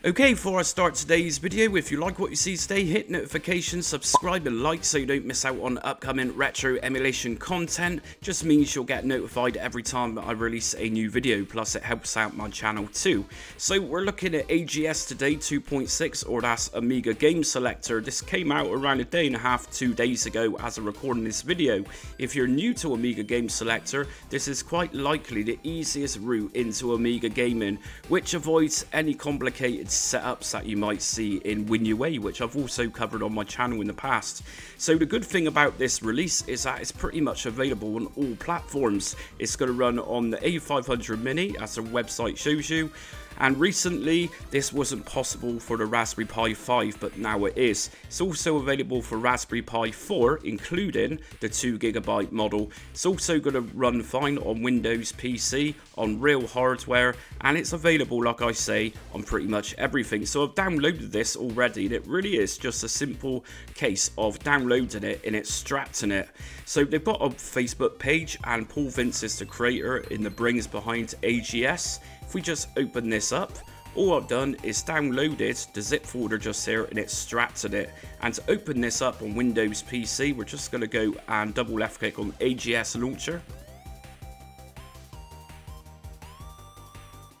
Okay, before I start today's video, if you like what you see today, hit notifications, subscribe and like so you don't miss out on upcoming retro emulation content. Just means you'll get notified every time I release a new video, plus it helps out my channel too. So we're looking at AGS today, 2.6, or that's Amiga Game Selector. This came out around a day and a half, 2 days ago as I'm recording this video. If you're new to Amiga Game Selector, this is quite likely the easiest route into Amiga gaming, which avoids any complicated setups that you might see in WinUA, which I've also covered on my channel in the past. So the good thing about this release is that it's pretty much available on all platforms. It's going to run on the A500 Mini, as the website shows you. And recently, this wasn't possible for the Raspberry Pi 5, but now it is. It's also available for Raspberry Pi 4, including the 2GB model. It's also going to run fine on Windows PC, on real hardware, and it's available, like I say, on pretty much everything. So I've downloaded this already, and it really is just a simple case of downloading it and extracting it. So they've got a Facebook page, and Paul Vince is the creator in the brains behind AGS. If we just open this up, all I've done is downloaded the zip folder just here and extracted it. And to open this up on Windows PC, we're just going to go and double left click on AGS launcher.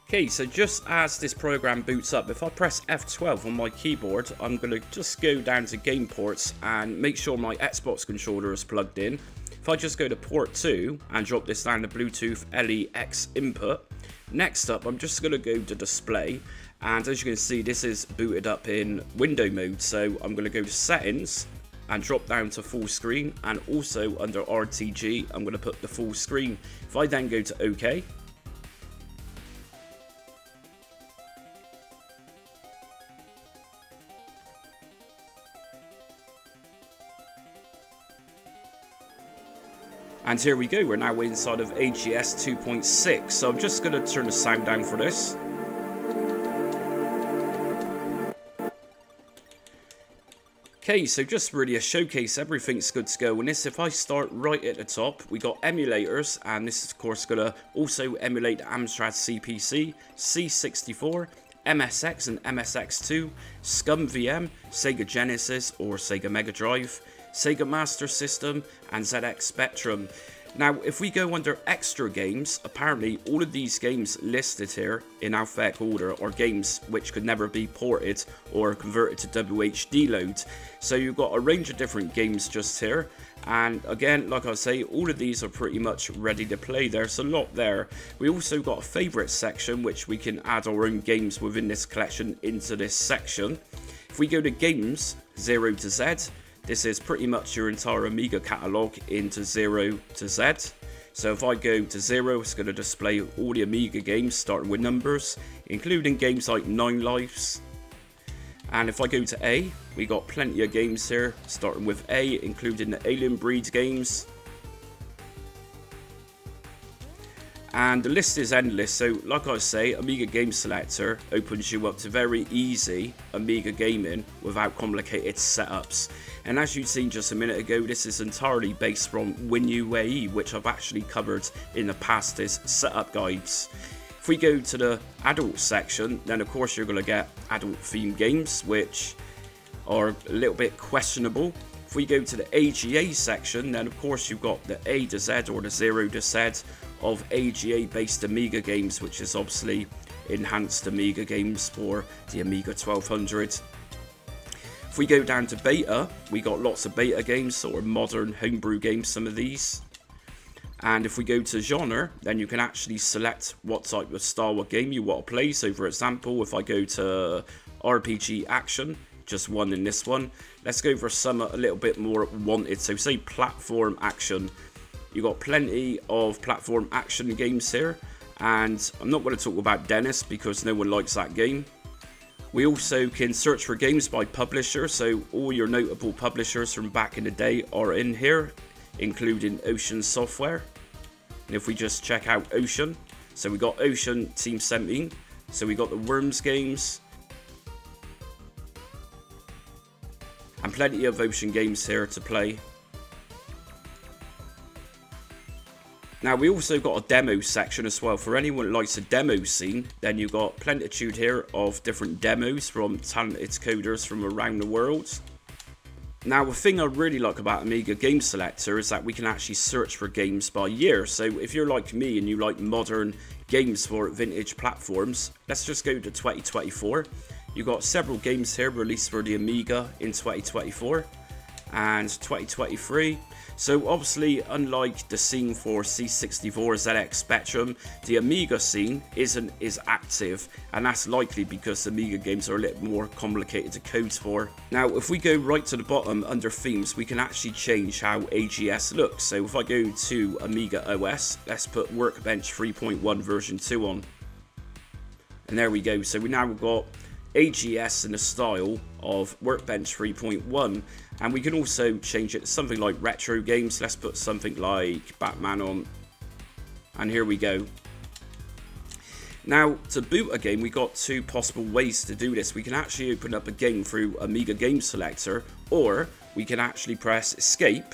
Okay, so just as this program boots up, if I press F12 on my keyboard, I'm going to just go down to game ports and make sure my Xbox controller is plugged in. If I just go to port 2 and drop this down to Bluetooth LE-X input, next up I'm just going to go to display, and as you can see this is booted up in window mode, so I'm going to go to settings and drop down to full screen, and also under RTG I'm going to put the full screen. If I then go to OK, and here we go, we're now inside of AGS 2.6, so I'm just going to turn the sound down for this. Okay, so just really a showcase, everything's good to go. And this, if I start right at the top, we got emulators, and this is of course going to also emulate Amstrad CPC, C64, MSX and MSX2, SCUM VM, Sega Genesis or Sega Mega Drive, Sega Master System and ZX Spectrum. Now if we go under extra games, apparently all of these games listed here in alphabetical order are games which could never be ported or converted to WHDLoad. So you've got a range of different games just here, and again, like I say, all of these are pretty much ready to play. There's a lot there. We also got a favourites section which we can add our own games within this collection into this section. If we go to games 0 to Z, this is pretty much your entire Amiga catalogue into 0 to Z. So if I go to 0, it's going to display all the Amiga games starting with numbers, including games like 9 Lives. And if I go to A, we got plenty of games here, starting with A, including the Alien Breed games. And the list is endless, so like I say, Amiga Game Selector opens you up to very easy Amiga gaming without complicated setups. And as you've seen just a minute ago, this is entirely based from WinUA, which I've actually covered in the past as setup guides. If we go to the adult section, then of course you're going to get adult themed games, which are a little bit questionable. If we go to the AGA section, then of course you've got the A to Z or the 0 to Z of AGA based Amiga games, which is obviously enhanced Amiga games for the Amiga 1200. If we go down to beta, we got lots of beta games, sort of modern homebrew games, some of these. And if we go to genre, then you can actually select what type of style of game you want to play. So for example, if I go to RPG action, just one in this one. Let's go for some a little bit more wanted. So say platform action. You got plenty of platform action games here, and I'm not going to talk about Dennis because no one likes that game. We also can search for games by publisher, so all your notable publishers from back in the day are in here, including Ocean Software. And if we just check out Ocean, so we got Ocean Team 17, so we got the Worms games, and plenty of Ocean games here to play. Now we also got a demo section as well. For anyone who likes a demo scene, then you've got plenitude here of different demos from talented coders from around the world. Now, the thing I really like about Amiga Game Selector is that we can actually search for games by year. So if you're like me and you like modern games for vintage platforms, let's just go to 2024. You've got several games here released for the Amiga in 2024 and 2023. So obviously, unlike the scene for C64 ZX Spectrum, the Amiga scene is active, and that's likely because Amiga games are a little more complicated to code for. Now, if we go right to the bottom under themes, we can actually change how AGS looks. So if I go to Amiga OS, let's put Workbench 3.1 version 2 on. And there we go. So we now got AGS in the style of Workbench 3.1, and we can also change it to something like retro games. Let's put something like Batman on, and here we go. Now, to boot a game, we got two possible ways to do this. We can actually open up a game through Amiga Game Selector, or we can actually press Escape,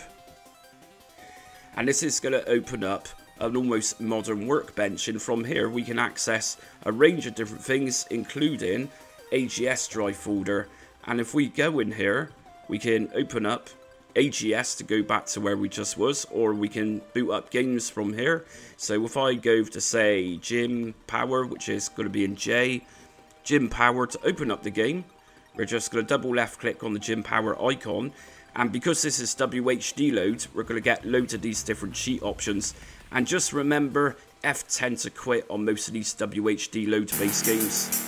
and this is going to open up an almost modern workbench, and from here we can access a range of different things, including AGS drive folder. And if we go in here, we can open up AGS to go back to where we just was, or we can boot up games from here. So if I go to, say, Jim Power, which is going to be in J, Jim Power, to open up the game, we're just going to double left click on the Jim Power icon, and because this is WHDLoad, we're going to get loads of these different cheat options. And just remember F10 to quit on most of these WHDLoad based games.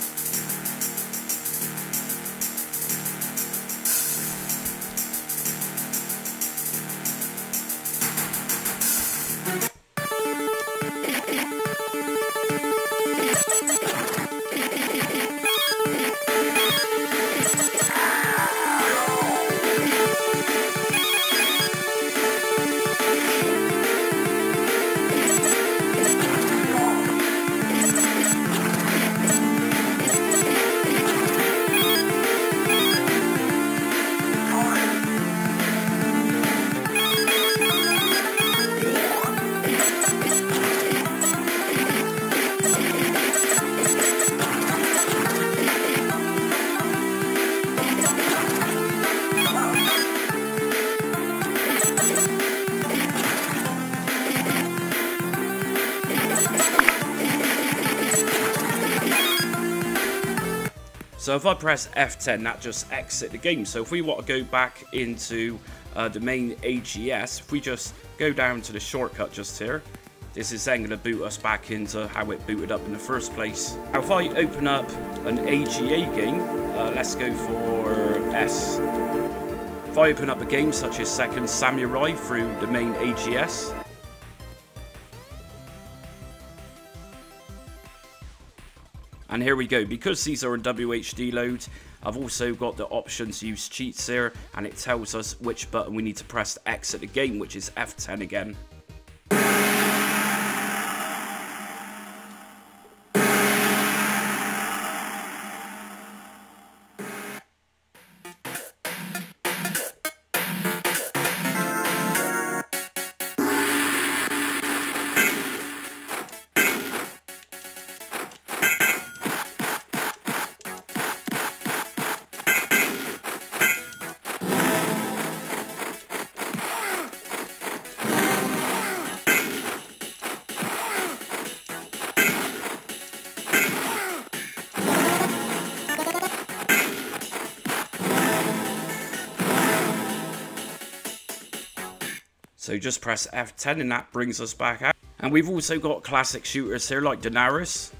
So if I press F10, that just exit the game. So if we want to go back into the main AGS, if we just go down to the shortcut just here, this is then going to boot us back into how it booted up in the first place. Now if I open up an AGA game, let's go for S. If I open up a game such as Second Samurai through the main AGS, and here we go. Because these are in WHDLoad, I've also got the option to use cheats here, and it tells us which button we need to press to exit the game, which is F10 again. So just press F10 and that brings us back out. And we've also got classic shooters here like Daenerys.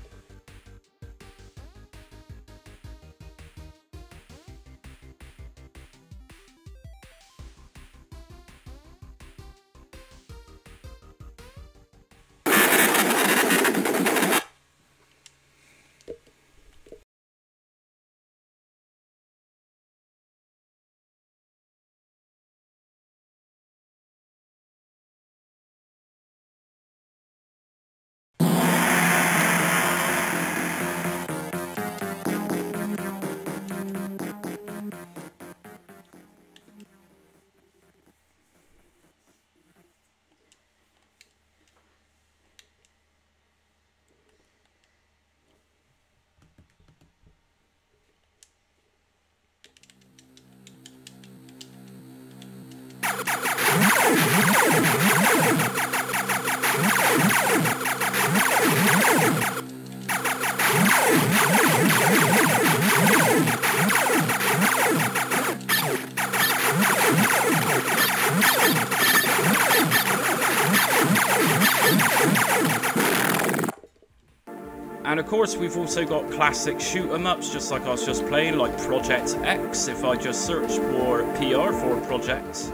And of course we've also got classic shoot 'em ups, just like I was just playing, like Project X. If I just search for PR for Project.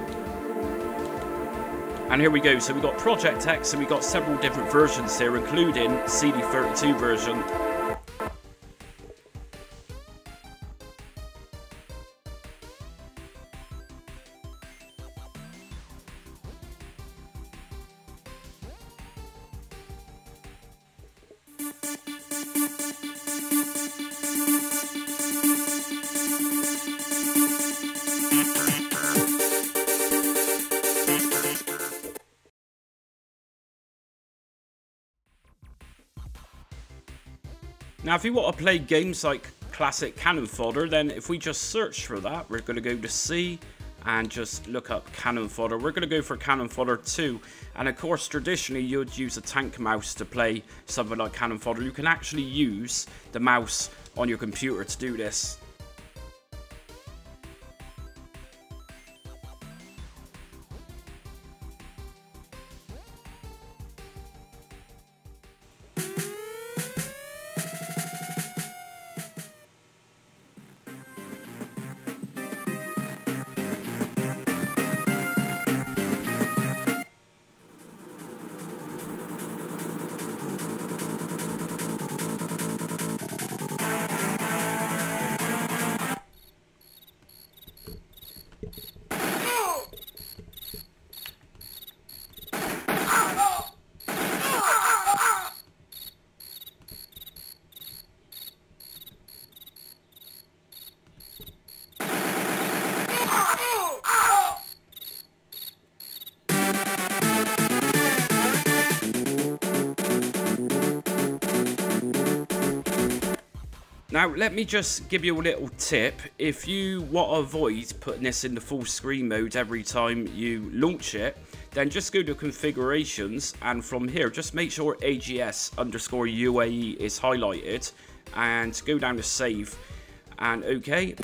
And here we go, so we've got Project X and we've got several different versions here, including CD32 version. Now if you want to play games like classic Cannon Fodder, then if we just search for that, we're going to go to C and just look up Cannon Fodder. We're going to go for Cannon Fodder 2, and of course traditionally you'd use a tank mouse to play something like Cannon Fodder. You can actually use the mouse on your computer to do this. Now let me just give you a little tip. If you want to avoid putting this in the full screen mode every time you launch it, then just go to configurations, and from here just make sure AGS_UAE is highlighted and go down to save and OK.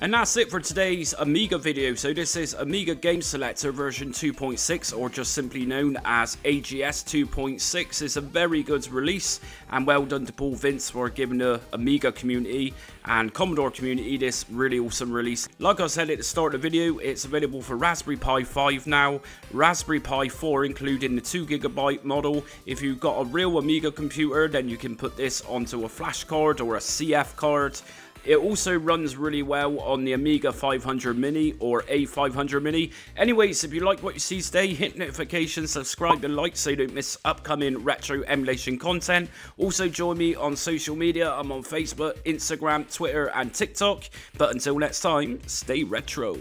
And that's it for today's Amiga video. So this is Amiga Game Selector version 2.6, or just simply known as AGS 2.6. It's a very good release, and well done to Paul Vince for giving the Amiga community and Commodore community this really awesome release. Like I said at the start of the video, it's available for Raspberry Pi 5 now, Raspberry Pi 4 including the 2GB model. If you've got a real Amiga computer, then you can put this onto a flash card or a CF card. It also runs really well on the Amiga 500 Mini or A500 Mini. Anyways, if you like what you see today, hit notifications, subscribe and like so you don't miss upcoming retro emulation content. Also join me on social media. I'm on Facebook, Instagram, Twitter and TikTok. But until next time, stay retro.